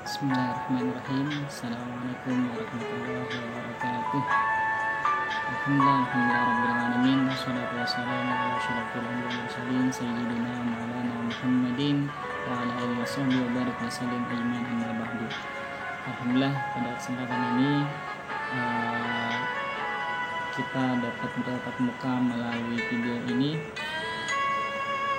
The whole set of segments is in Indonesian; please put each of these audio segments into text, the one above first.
Bismillahirrahmanirrahim. Assalamualaikum warahmatullahi wabarakatuh. Alhamdulillahirrahmanirrahim. Wassalatu wassalamu ala asyrafil anbiya'i wal mursalin sayyidina maulana Muhammadin wa ala alihi washabihi wa barik wa sallim ajmain amma ba'du. Alhamdulillah, pada kesempatan ini kita dapat bertatap muka melalui video ini.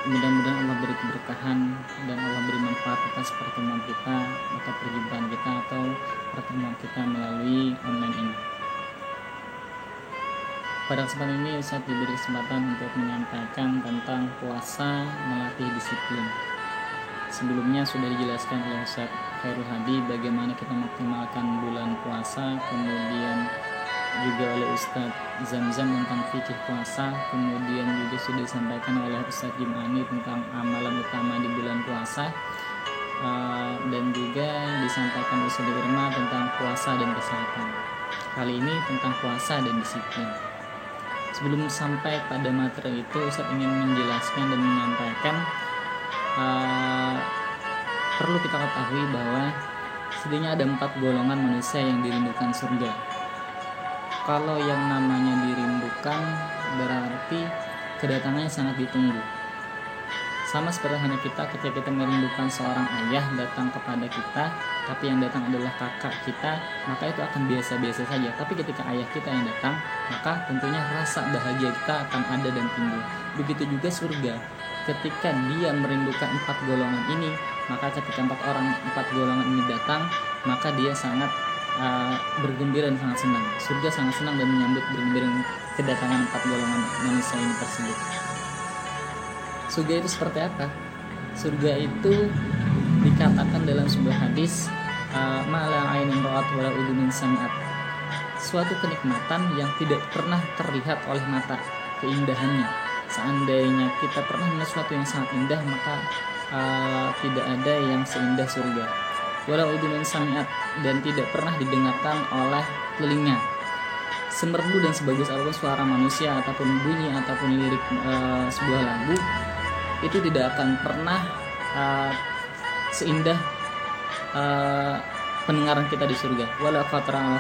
Mudah-mudahan Allah beri keberkahan dan Allah beri manfaat atas pertemuan kita atau perjumpaan kita atau pertemuan kita melalui online ini. Pada kesempatan ini Ustaz diberi kesempatan untuk menyampaikan tentang puasa melatih disiplin. Sebelumnya sudah dijelaskan oleh Ustaz Khairul Hadi bagaimana kita mengoptimalkan bulan puasa, kemudian juga oleh Ustadz Zamzam tentang fikih puasa, kemudian juga sudah disampaikan oleh Ustadz Jumani tentang amalan utama di bulan puasa, dan juga disampaikan Ustadz Irma tentang puasa dan kesehatan. Kali ini tentang puasa dan disiplin. Sebelum sampai pada materi itu, Ustadz ingin menjelaskan dan menyampaikan perlu kita ketahui bahwa setidaknya ada 4 golongan manusia yang dirindukan surga. Kalau yang namanya dirindukan berarti kedatangannya sangat ditunggu. Sama seperti hanya kita ketika kita merindukan seorang ayah datang kepada kita, tapi yang datang adalah kakak kita, maka itu akan biasa-biasa saja. Tapi ketika ayah kita yang datang, maka tentunya rasa bahagia kita akan ada dan timbul. Begitu juga surga. Ketika dia merindukan 4 golongan ini, maka ketika 4 golongan ini datang, maka dia sangat bergembira dan sangat senang. Surga sangat senang dan menyambut bergembira kedatangan 4 golongan manusia ini tersebut. Surga itu seperti apa? Surga itu dikatakan dalam sebuah hadis, ma la ainun ra'at wa la udhunun sami'at. Suatu kenikmatan yang tidak pernah terlihat oleh mata, keindahannya. Seandainya kita pernah melihat sesuatu yang sangat indah, maka tidak ada yang seindah surga. Wala udhunun sami'at, dan tidak pernah didengarkan oleh telinga. Semerdu dan sebagus apapun suara manusia ataupun bunyi ataupun lirik sebuah lagu, itu tidak akan pernah seindah pendengaran kita di surga. Wala khatra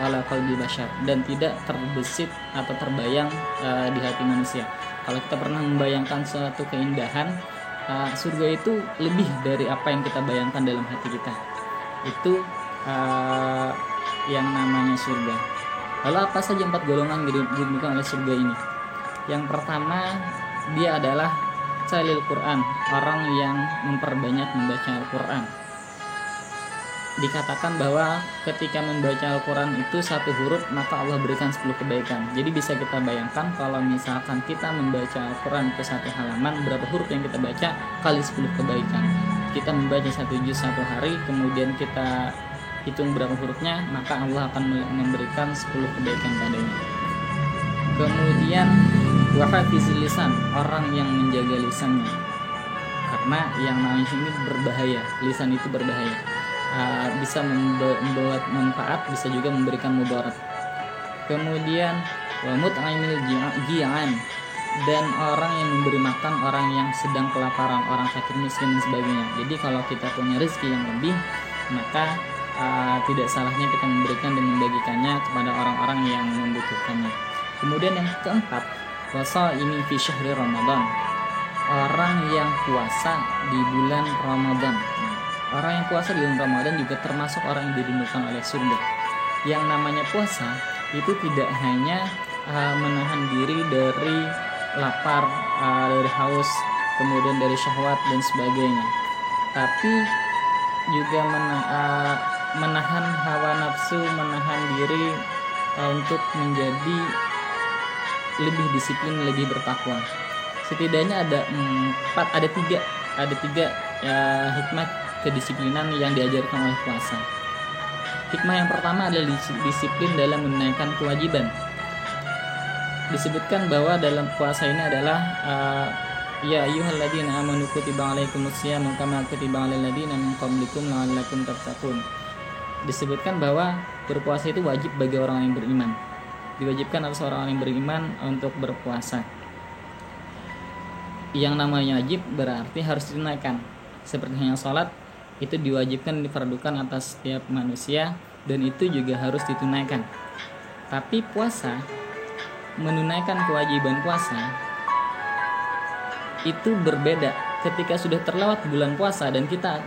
ala qalbi bashar, dan tidak terbesit atau terbayang di hati manusia. Kalau kita pernah membayangkan suatu keindahan, surga itu lebih dari apa yang kita bayangkan dalam hati kita. Itu yang namanya surga. Lalu apa saja 4 golongan dirindukan oleh surga ini? Yang pertama, dia adalah talil Quran, orang yang memperbanyak membaca Al-Quran. Dikatakan bahwa ketika membaca Al-Quran itu 1 huruf, maka Allah berikan 10 kebaikan. Jadi bisa kita bayangkan kalau misalkan kita membaca Al-Quran ke 1 halaman, berapa huruf yang kita baca kali 10 kebaikan. Kita membaca 1 juz 1 hari, kemudian kita hitung berapa hurufnya, maka Allah akan memberikan 10 kebaikan padanya. Kemudian wahafizil lisan, orang yang menjaga lisannya, karena yang namanya ini berbahaya, lisan itu berbahaya. Bisa membuat manfaat, bisa juga memberikan mudarat. Kemudian wa mut'imil ji'an, dan orang yang memberi makan orang yang sedang kelaparan, orang fakir miskin dan sebagainya. Jadi kalau kita punya rezeki yang lebih, maka tidak salahnya kita memberikan dan membagikannya kepada orang-orang yang membutuhkannya. Kemudian yang keempat, wasaimi fi syahri Ramadan, orang yang puasa di bulan Ramadan. Orang yang puasa di bulan Ramadan juga termasuk orang yang dirindukan oleh surga. Yang namanya puasa itu tidak hanya menahan diri dari lapar, dari haus, kemudian dari syahwat dan sebagainya, tapi juga menahan hawa nafsu, menahan diri untuk menjadi lebih disiplin, lebih bertakwa. Setidaknya ada tiga hikmah kedisiplinan yang diajarkan oleh puasa. Hikmah yang pertama adalah disiplin dalam menunaikan kewajiban. Disebutkan bahwa dalam puasa ini adalah ya ayyuhalladzina amanu kutiba alaikumusyamu kama kutiba alal ladzina min qablikum la'allakum tattaqun. Disebutkan bahwa berpuasa itu wajib bagi orang yang beriman. Diwajibkan atas orang yang beriman untuk berpuasa. Yang namanya wajib berarti harus ditunaikan. Seperti hanya sholat, itu diwajibkan, difardukan atas setiap manusia, dan itu juga harus ditunaikan. Tapi puasa, menunaikan kewajiban puasa itu berbeda. Ketika sudah terlewat bulan puasa dan kita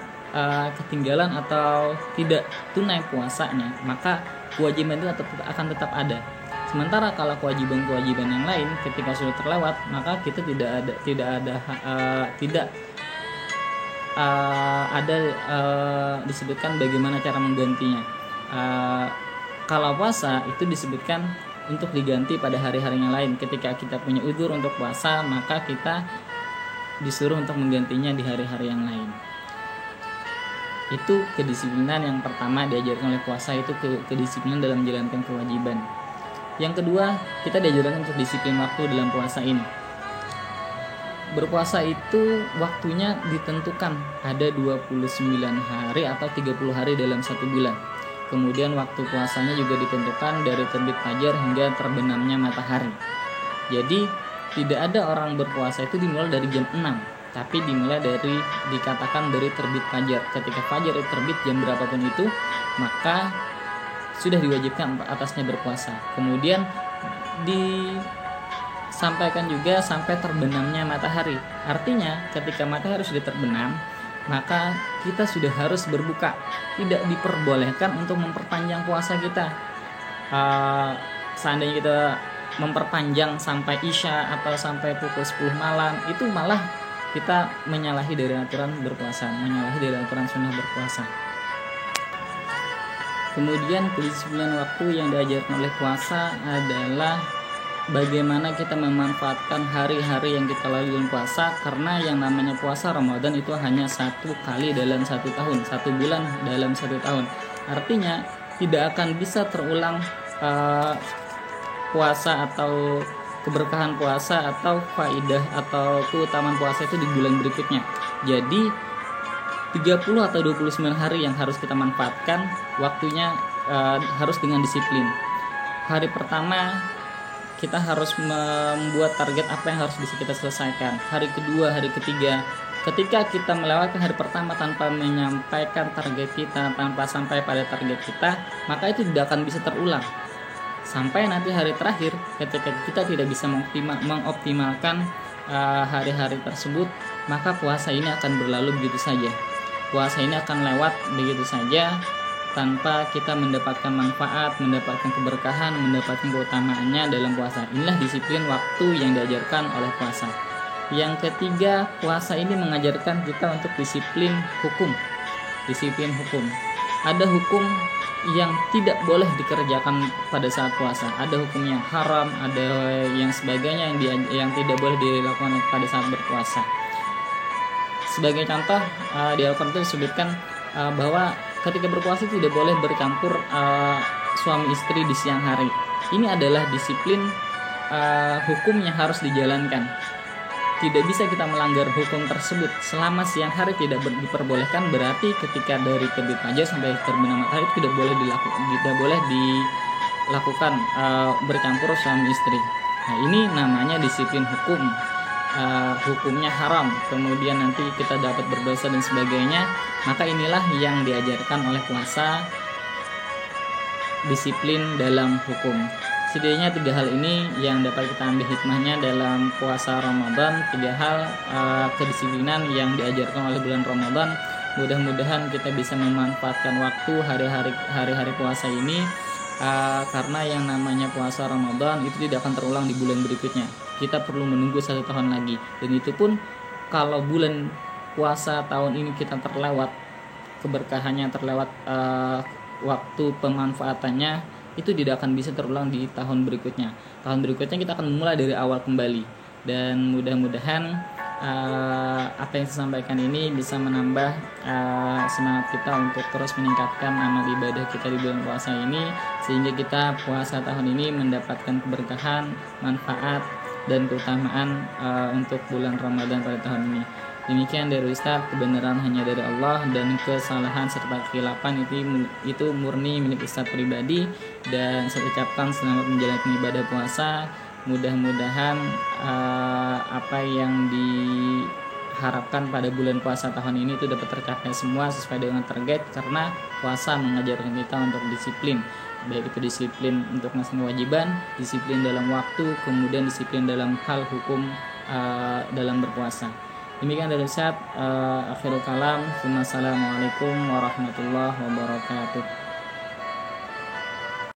ketinggalan atau tidak tunai puasanya, maka kewajiban itu akan tetap ada. Sementara kalau kewajiban-kewajiban yang lain ketika sudah terlewat, maka kita tidak ada disebutkan bagaimana cara menggantinya. Kalau puasa itu disebutkan untuk diganti pada hari-hari yang lain. Ketika kita punya udzur untuk puasa, maka kita disuruh untuk menggantinya di hari-hari yang lain. Itu kedisiplinan yang pertama diajarkan oleh puasa, itu kedisiplinan dalam menjalankan kewajiban. Yang kedua, kita diajarkan untuk disiplin waktu dalam puasa ini. Berpuasa itu waktunya ditentukan, ada 29 hari atau 30 hari dalam satu bulan. Kemudian waktu puasanya juga ditentukan dari terbit fajar hingga terbenamnya matahari. Jadi tidak ada orang berpuasa itu dimulai dari jam 6, tapi dimulai dikatakan dari terbit fajar. Ketika fajar itu terbit jam berapapun itu, maka sudah diwajibkan atasnya berpuasa. Kemudian disampaikan juga sampai terbenamnya matahari. Artinya ketika matahari sudah terbenam, maka kita sudah harus berbuka. Tidak diperbolehkan untuk memperpanjang puasa kita. Seandainya kita memperpanjang sampai isya atau sampai pukul 10 malam, itu malah kita menyalahi dari aturan berpuasa, menyalahi dari aturan sunnah berpuasa. Kemudian kedisiplinan waktu yang diajarkan oleh puasa adalah bagaimana kita memanfaatkan hari-hari yang kita lalui dalam puasa, karena yang namanya puasa Ramadan itu hanya satu kali dalam satu tahun, satu bulan dalam satu tahun. Artinya tidak akan bisa terulang puasa atau keberkahan puasa atau faidah atau keutamaan puasa itu di bulan berikutnya. Jadi 30 atau 29 hari yang harus kita manfaatkan, waktunya harus dengan disiplin. Hari pertama kita harus membuat target apa yang harus bisa kita selesaikan. Hari kedua, hari ketiga, ketika kita melewati hari pertama tanpa menyampaikan target kita, tanpa sampai pada target kita, maka itu tidak akan bisa terulang. Sampai nanti hari terakhir, ketika kita tidak bisa mengoptimalkan hari-hari tersebut, maka puasa ini akan berlalu begitu saja. Puasa ini akan lewat begitu saja tanpa kita mendapatkan manfaat, mendapatkan keberkahan, mendapatkan keutamaannya dalam puasa. Inilah disiplin waktu yang diajarkan oleh puasa. Yang ketiga, puasa ini mengajarkan kita untuk disiplin hukum. Disiplin hukum. Ada hukum yang tidak boleh dikerjakan pada saat puasa. Ada hukum yang haram, ada yang sebagainya yang tidak boleh dilakukan pada saat berpuasa. Sebagai contoh, di Al-Quran itu disebutkan bahwa ketika berpuasa tidak boleh bercampur suami istri di siang hari. Ini adalah disiplin hukum yang harus dijalankan. Tidak bisa kita melanggar hukum tersebut. Selama siang hari tidak diperbolehkan, berarti ketika dari terbit fajar sampai terbenam matahari tidak boleh dilakukan bercampur suami istri. Nah, ini namanya disiplin hukum. Hukumnya haram, kemudian nanti kita dapat berdosa dan sebagainya. Maka inilah yang diajarkan oleh puasa, disiplin dalam hukum. Setidaknya 3 hal ini yang dapat kita ambil hikmahnya dalam puasa Ramadan. 3 hal kedisiplinan yang diajarkan oleh bulan Ramadan. Mudah-mudahan kita bisa memanfaatkan waktu hari-hari puasa ini, karena yang namanya puasa Ramadan itu tidak akan terulang di bulan berikutnya. Kita perlu menunggu 1 tahun lagi, dan itu pun kalau bulan puasa tahun ini kita terlewat keberkahannya, terlewat waktu pemanfaatannya, itu tidak akan bisa terulang di tahun berikutnya. Tahun berikutnya kita akan mulai dari awal kembali, dan mudah-mudahan apa yang saya sampaikan ini bisa menambah semangat kita untuk terus meningkatkan amal ibadah kita di bulan puasa ini, sehingga kita puasa tahun ini mendapatkan keberkahan, manfaat, dan keutamaan untuk bulan Ramadan pada tahun ini. Demikian dari Ustaz, kebenaran hanya dari Allah, dan kesalahan serta kekhilafan itu murni milik Ustaz pribadi. Dan saya ucapkan selamat menjalankan ibadah puasa. Mudah-mudahan apa yang harapkan pada bulan puasa tahun ini itu dapat tercapai semua sesuai dengan target, karena puasa mengajarkan kita untuk disiplin, baik itu disiplin untuk melaksanakan kewajiban, disiplin dalam waktu, kemudian disiplin dalam hal hukum dalam berpuasa. Demikian dari Ustaz, akhirul kalam. Wassalamualaikum warahmatullahi wabarakatuh.